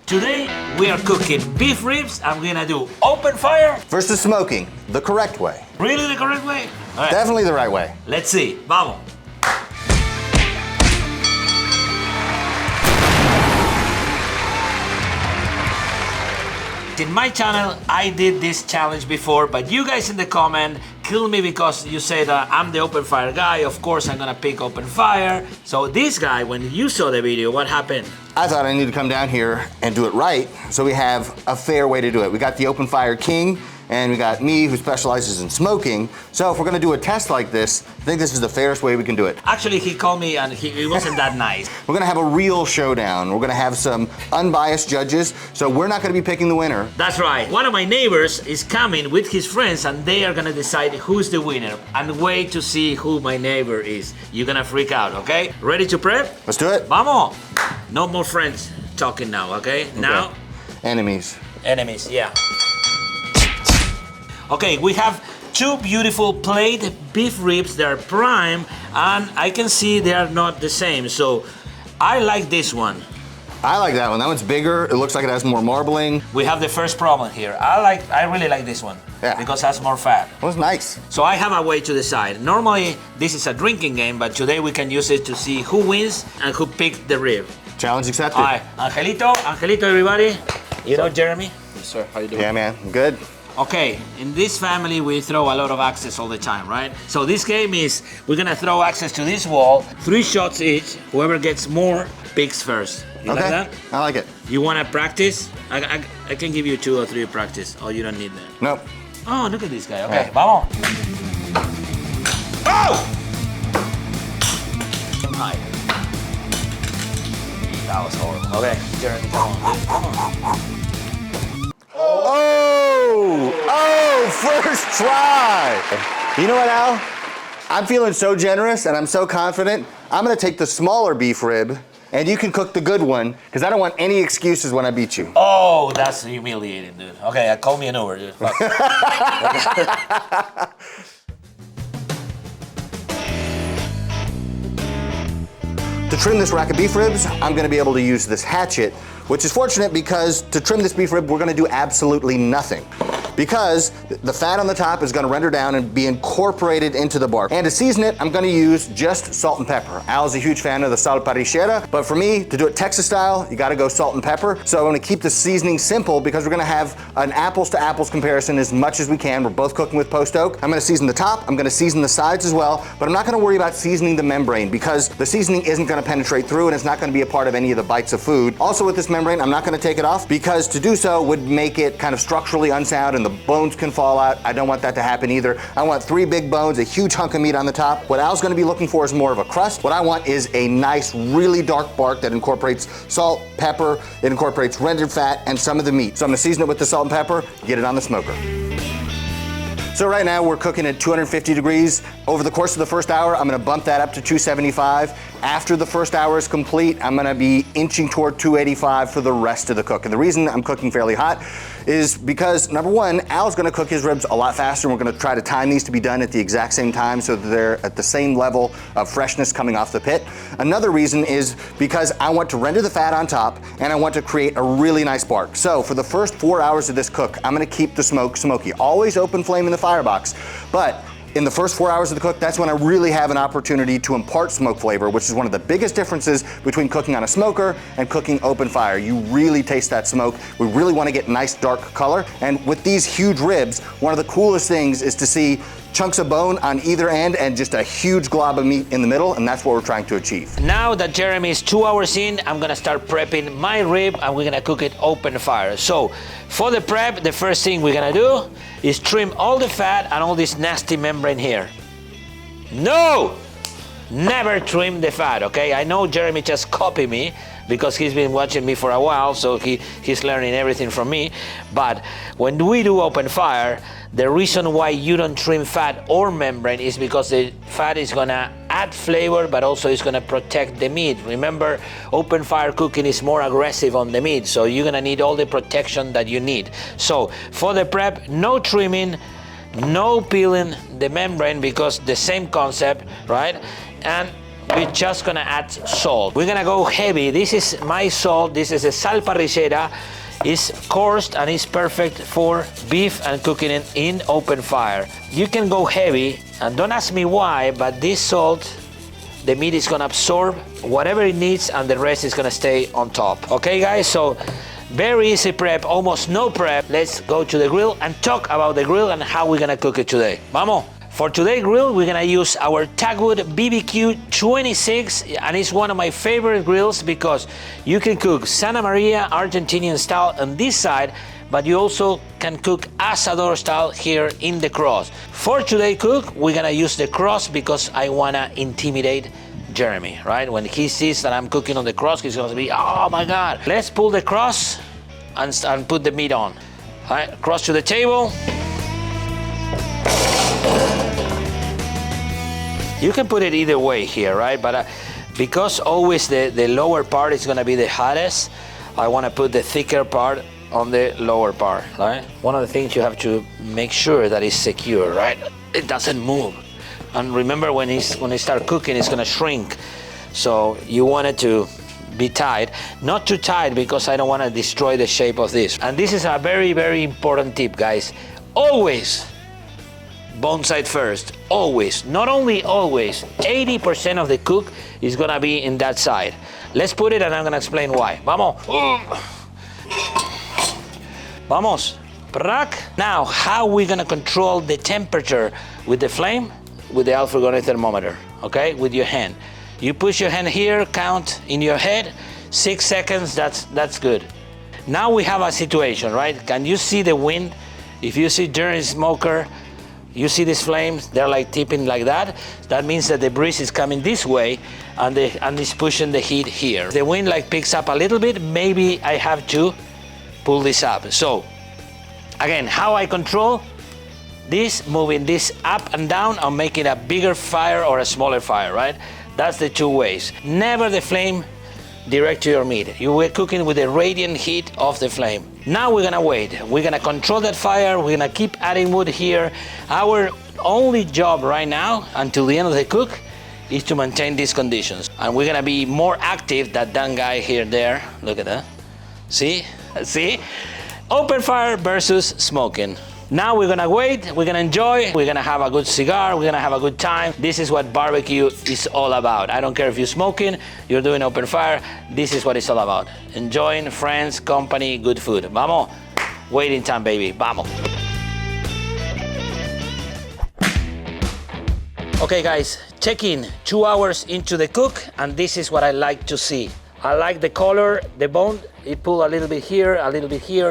Today we are cooking beef ribs and we're gonna do open fire versus smoking, the correct way. Really the correct way? All right. Definitely the right way. Let's see. Vamos. In my channel, I did this challenge before, but you guys in the comment kill me because you said I'm the open fire guy. Of course, I'm gonna pick open fire. So this guy, when you saw the video, what happened? I thought I needed to come down here and do it right, so we have a fair way to do it. We got the open fire king, and we got me who specializes in smoking. So if we're gonna do a test like this, I think this is the fairest way we can do it. Actually, he called me and he wasn't that nice. We're gonna have a real showdown. We're gonna have some unbiased judges, so we're not gonna be picking the winner. That's right. One of my neighbors is coming with his friends and they are gonna decide who's the winner and wait to see who my neighbor is. You're gonna freak out, okay? Ready to prep? Let's do it. Vamos! No more friends talking now, okay? Now? Enemies. Enemies, yeah. Okay, we have two beautiful plated beef ribs. They're prime, and I can see they are not the same. So I like this one. I like that one. That one's bigger. It looks like it has more marbling. We have the first problem here. I really like this one. Yeah. Because it has more fat. That was nice. So I have a way to decide. Normally, this is a drinking game, but today we can use it to see who wins and who picked the rib. Challenge accepted. All right, Angelito, everybody. You know Jeremy? Yes, sir. How you doing? Yeah, man. I'm good. Okay, in this family we throw a lot of axes all the time, right? So this game is, we're gonna throw axes to this wall, 3 shots each. Whoever gets more picks first. You okay. Like that? I like it. You wanna practice? I can give you 2 or 3 practice. Oh, you don't need that. Nope. Oh, look at this guy. Okay, Yeah. vamos. Oh! Hi. That was horrible. Okay, Jeremy, come on. Oh, first try. You know what, Al? I'm feeling so generous and I'm so confident. I'm gonna take the smaller beef rib and you can cook the good one because I don't want any excuses when I beat you. Oh, that's humiliating, dude. Okay, call me an Uber, dude. Fuck. To trim this rack of beef ribs, I'm gonna be able to use this hatchet, which is fortunate because to trim this beef rib, we're gonna do absolutely nothing. Because the fat on the top is gonna render down and be incorporated into the bark. And to season it, I'm gonna use just salt and pepper. Al's a huge fan of the sal parrillera, but for me, to do it Texas style, you gotta go salt and pepper. So I'm gonna keep the seasoning simple because we're gonna have an apples to apples comparison as much as we can. We're both cooking with post oak. I'm gonna season the top, I'm gonna season the sides as well, but I'm not gonna worry about seasoning the membrane because the seasoning isn't gonna penetrate through and it's not gonna be a part of any of the bites of food. Also with this membrane, I'm not gonna take it off because to do so would make it kind of structurally unsound and the bones can fall out. I don't want that to happen either. I want 3 big bones, a huge hunk of meat on the top. What Al's gonna be looking for is more of a crust. What I want is a nice, really dark bark that incorporates salt, pepper, it incorporates rendered fat, and some of the meat. So I'm gonna season it with the salt and pepper, get it on the smoker. So right now we're cooking at 250 degrees. Over the course of the first hour, I'm gonna bump that up to 275. After the first hour is complete, I'm gonna be inching toward 285 for the rest of the cook. And the reason I'm cooking fairly hot is because, number one, Al's gonna cook his ribs a lot faster, and we're gonna try to time these to be done at the exact same time so that they're at the same level of freshness coming off the pit. Another reason is because I want to render the fat on top, and I want to create a really nice bark. So for the first 4 hours of this cook, I'm gonna keep the smoke smoky. Always open flame in the firebox, but in the first 4 hours of the cook, that's when I really have an opportunity to impart smoke flavor, which is one of the biggest differences between cooking on a smoker and cooking open fire. You really taste that smoke. We really want to get nice dark color. And with these huge ribs, one of the coolest things is to see chunks of bone on either end and just a huge glob of meat in the middle, and that's what we're trying to achieve. Now that Jeremy is 2 hours in, I'm gonna start prepping my rib and we're gonna cook it open fire. So for the prep, the first thing we're gonna do is trim all the fat and all this nasty membrane here. No! Never trim the fat, okay? I know Jeremy just copied me because he's been watching me for a while, so he's learning everything from me. But when we do open fire, the reason why you don't trim fat or membrane is because the fat is gonna add flavor, but also it's gonna protect the meat. Remember, open fire cooking is more aggressive on the meat, so you're gonna need all the protection that you need. So for the prep, no trimming, no peeling the membrane because the same concept, right? And We're just gonna add salt. We're gonna go heavy. This is my salt. This is a sal parrillera. It's coarse and it's perfect for beef and cooking it in open fire. You can go heavy, and don't ask me why, but this salt, the meat is gonna absorb whatever it needs and the rest is gonna stay on top. Okay guys, so very easy prep, almost no prep. Let's go to the grill and talk about the grill and how we're gonna cook it today. Vamos! For today's grill, we're gonna use our Tagwood BBQ 26, and it's one of my favorite grills because you can cook Santa Maria Argentinian style on this side, but you also can cook asador style here in the cross. For today cook, we're gonna use the cross because I wanna intimidate Jeremy, right? When he sees that I'm cooking on the cross, he's gonna be, oh my God. Let's pull the cross and put the meat on. All right, cross to the table. You can put it either way here, right? But because always the lower part is gonna be the hottest, I wanna put the thicker part on the lower part, right? One of the things you have to make sure that it's secure, right? It doesn't move. And remember when it starts cooking, it's gonna shrink. So you want it to be tight, not too tight because I don't wanna destroy the shape of this. And this is a very, very important tip, guys. Always bone side first, always. Not only always, 80% of the cook is gonna be in that side. Let's put it and I'm gonna explain why. Vamos. Vamos. Now, how we gonna control the temperature with the flame? With the alpha thermometer, okay? With your hand. You push your hand here, count in your head, 6 seconds, that's good. Now we have a situation, right? Can you see the wind? If you see during smoker, you see these flames, they're like tipping like that. That means that the breeze is coming this way and it's pushing the heat here. The wind like picks up a little bit, maybe I have to pull this up. So, again, how I control this, moving this up and down or making a bigger fire or a smaller fire, right? That's the two ways. Never the flame direct to your meat. You were cooking with the radiant heat of the flame. Now we're gonna wait. We're gonna control that fire. We're gonna keep adding wood here. Our only job right now until the end of the cook is to maintain these conditions. And we're gonna be more active than that guy here there. Look at that. See? See? Open fire versus smoking. Now we're gonna wait, we're gonna enjoy, we're gonna have a good cigar, we're gonna have a good time. This is what barbecue is all about. I don't care if you're smoking, you're doing open fire, this is what it's all about. Enjoying friends, company, good food. Vamos, waiting time, baby, vamos. Okay guys, check in 2 hours into the cook, and this is what I like to see. I like the color, the bone, it pulled a little bit here,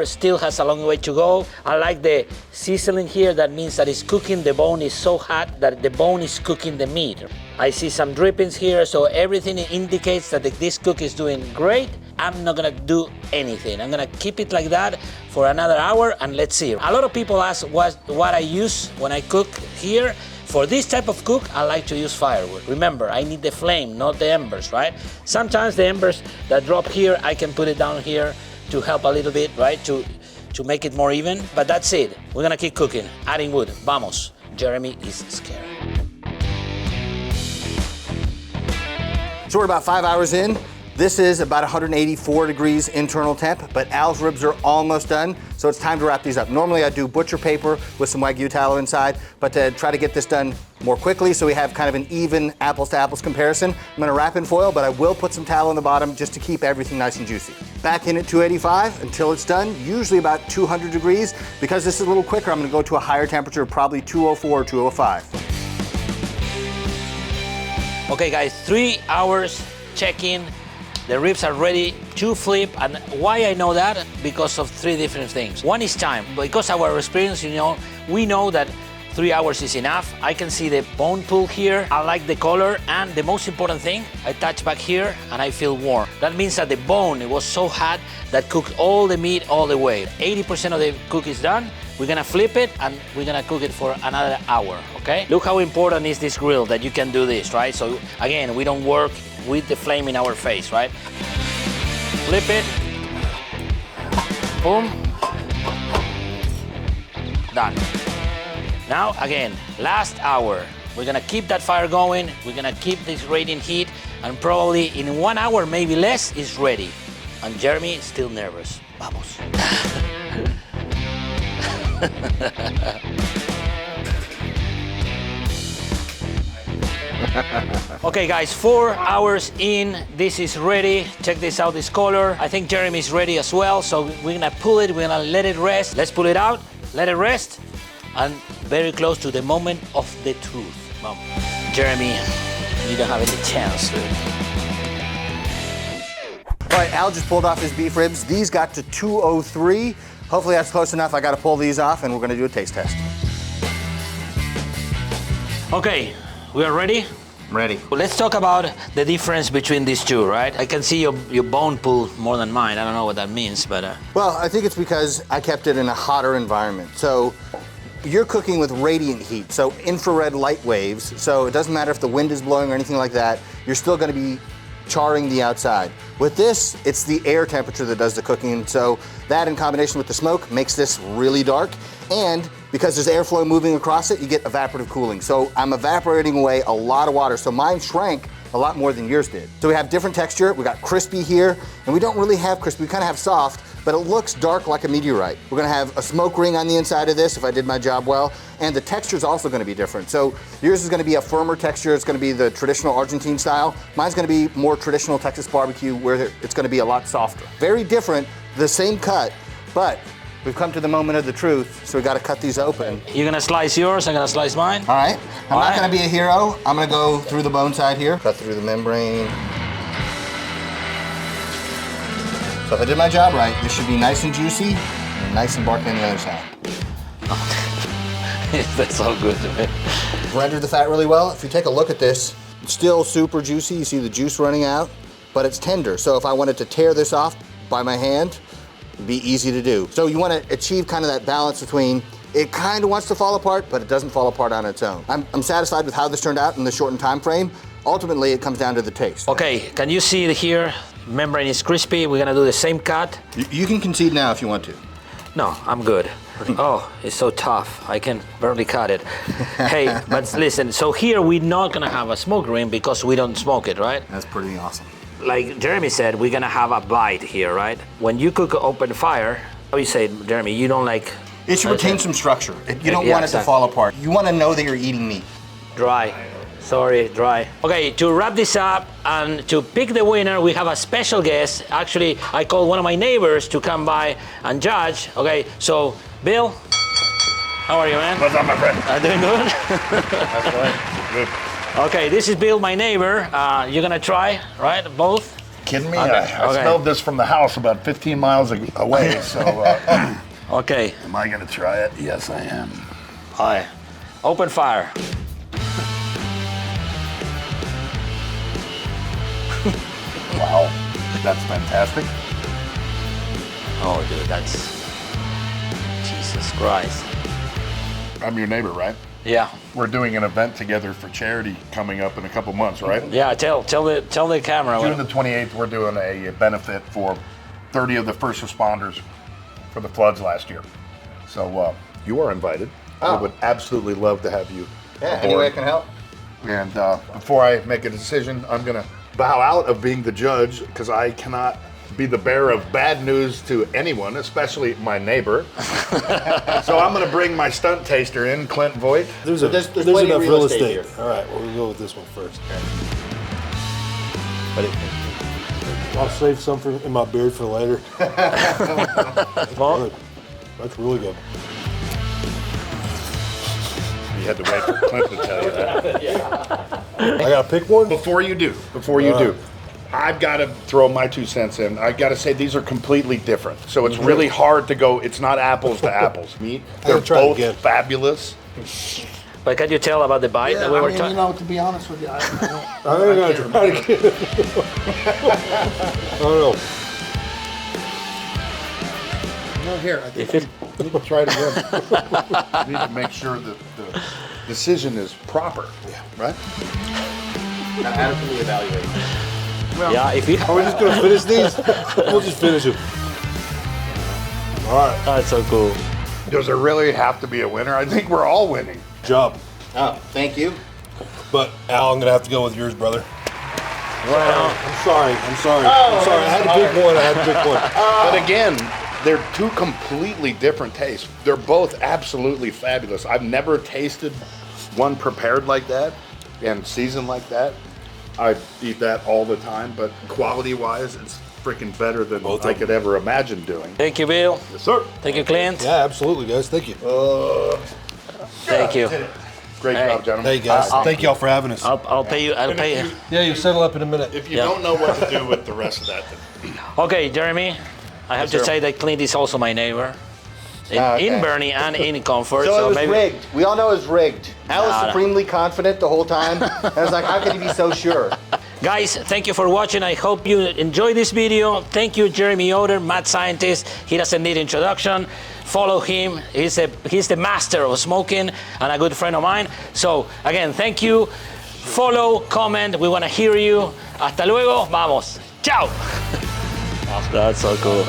still has a long way to go. I like the sizzling here, that means that it's cooking, the bone is so hot that the bone is cooking the meat. I see some drippings here, so everything indicates that this cook is doing great. I'm not gonna do anything. I'm gonna keep it like that for another hour and let's see. A lot of people ask what I use when I cook here. For this type of cook, I like to use firewood. Remember, I need the flame, not the embers, right? Sometimes the embers that drop here, I can put it down here to help a little bit, right? To make it more even, but that's it. We're gonna keep cooking, adding wood. Vamos. Jeremy is scared. So we're about 5 hours in. This is about 184 degrees internal temp, but Al's ribs are almost done, so it's time to wrap these up. Normally I do butcher paper with some Wagyu tallow inside, but to try to get this done more quickly so we have kind of an even apples to apples comparison, I'm gonna wrap in foil, but I will put some tallow on the bottom just to keep everything nice and juicy. Back in at 285 until it's done, usually about 200 degrees. Because this is a little quicker, I'm gonna go to a higher temperature, probably 204 or 205. Okay guys, 3 hours check-in. The ribs are ready to flip, and why I know that? Because of 3 different things. One is time, because our experience, we know that 3 hours is enough. I can see the bone pull here. I like the color, and the most important thing, I touch back here and I feel warm. That means that the bone, it was so hot that cooked all the meat all the way. 80% of the cook is done. We're gonna flip it and we're gonna cook it for another hour, okay? Look how important is this grill that you can do this, right? So again, we don't work with the flame in our face, right? Flip it, boom, done. Now again, last hour, We're gonna keep that fire going. We're gonna keep this radiant heat, and probably in 1 hour, maybe less, it's ready. And Jeremy is still nervous. Vamos. Okay guys, 4 hours in, this is ready. Check this out, this color. I think Jeremy is ready as well, so we're gonna pull it, we're gonna let it rest. Let's pull it out, let it rest, and very close to the moment of the truth. Mom. Jeremy, you don't have any chance, dude. All right, Al just pulled off his beef ribs. These got to 203. Hopefully that's close enough. I gotta pull these off and we're gonna do a taste test. Okay, we are ready? I'm ready. Well, let's talk about the difference between these two, right? I can see your bone pull more than mine. I don't know what that means, but... Well, I think it's because I kept it in a hotter environment. So you're cooking with radiant heat, so infrared light waves. So it doesn't matter if the wind is blowing or anything like that, you're still gonna be charring the outside. With this, it's the air temperature that does the cooking. So that in combination with the smoke makes this really dark. And because there's airflow moving across it, you get evaporative cooling. So I'm evaporating away a lot of water. So mine shrank a lot more than yours did. So we have different texture. We got crispy here, and we don't really have crispy. We kind of have soft, but it looks dark like a meteorite. We're gonna have a smoke ring on the inside of this if I did my job well, and the texture is also gonna be different. So yours is gonna be a firmer texture. It's gonna be the traditional Argentine style. Mine's gonna be more traditional Texas barbecue where it's gonna be a lot softer. Very different, the same cut, but we've come to the moment of the truth, so we gotta cut these open. You're gonna slice yours, I'm gonna slice mine? All right, I'm not gonna be a hero. I'm gonna go through the bone side here, cut through the membrane. So if I did my job right, this should be nice and juicy and nice and barky on the other side. That's all good to me. Rendered the fat really well. If you take a look at this, it's still super juicy. You see the juice running out, but it's tender. So if I wanted to tear this off by my hand, it'd be easy to do. So you want to achieve kind of that balance between it kind of wants to fall apart, but it doesn't fall apart on its own. I'm satisfied with how this turned out in the shortened time frame. Ultimately, it comes down to the taste. Okay, can you see here? Membrane is crispy. We're gonna do the same cut. You can concede now if you want to. No, I'm good. Oh, it's so tough. I can barely cut it. Hey, but listen, so here we're not gonna have a smoke ring because we don't smoke it, right? That's pretty awesome. Like Jeremy said, we're gonna have a bite here, right? When you cook open fire, how you say, Jeremy, you don't like... It should retain some structure. You don't want it to fall apart. You want to know that you're eating meat. Dry. Sorry, dry. Okay, to wrap this up and to pick the winner, we have a special guest. Actually, I called one of my neighbors to come by and judge. Okay, so Bill, how are you, man? What's up, my friend? Doing good? That's right. Good. Okay, this is Bill, my neighbor. You're gonna try, right? Both? Kidding me? Okay. I smelled this from the house about 15 miles away, so Okay. am I gonna try it? Yes, I am. All right. Open fire. Wow, that's fantastic. Oh, dude, that's... Jesus Christ. I'm your neighbor, right? Yeah. We're doing an event together for charity coming up in a couple months, right? Yeah, tell the camera. June the 28th, we're doing a benefit for 30 of the first responders for the floods last year. So you are invited. I would absolutely love to have you aboard. Any way I can help. And before I make a decision, I'm gonna bow out of being the judge because I cannot be the bearer of bad news to anyone, especially my neighbor. So I'm gonna bring my stunt taster in, Clint Voigt. There's plenty enough of real estate estate. here. All right, well, we'll go with this one first. But I'll save some in my beard for later. Well, Good. That's really good. You had to wait for Clint to tell you that. I gotta pick one. Before you do, I've got to throw my 2 cents in. I got to say these are completely different. So it's really hard to go. It's not apples to apples. Meat. They're try it both again. fabulous. but can you tell about the bite that we were talking? to be honest with you, I don't. I'm gonna try it again. I don't know. No, here. I think you need to try it again. You need to make sure that the decision is proper. Yeah. Right? adequately evaluate. Yeah, if you... Are we just gonna finish these? We'll just finish them. All right. That's so cool. Does there really have to be a winner? I think we're all winning. Job. Oh, thank you. But Al, I'm gonna have to go with yours, brother. Well, I'm sorry. I'm sorry. I had to pick one. But again, they're two completely different tastes. They're both absolutely fabulous. I've never tasted one prepared like that and seasoned like that. I eat that all the time, but quality-wise, it's freaking better than Both I of could ever imagine doing. thank you, Bill. Yes, sir. Thank you, Clint. Yeah, absolutely, guys. Thank you. Thank you. Great Hey. job, gentlemen. Hey, guys. Thank y'all for having us. I'll pay you. I'll pay you. Yeah, you settle up in a minute. If you Yeah. don't know what to do with the rest of that, then Okay, Jeremy. I have to sir. say that Clint is also my neighbor. Okay. In Bernie and in Comfort. So it was maybe. rigged. We all know it's rigged. Al was Nah, nah. supremely confident the whole time. And I was like, how could he be so sure? Guys, thank you for watching. I hope you enjoyed this video. Thank you, Jeremy Yoder, mad scientist. He doesn't need introduction. Follow him. He's the master of smoking and a good friend of mine. So again, thank you. Follow, comment. We want to hear you. Hasta luego. Vamos. Ciao. That's so cool.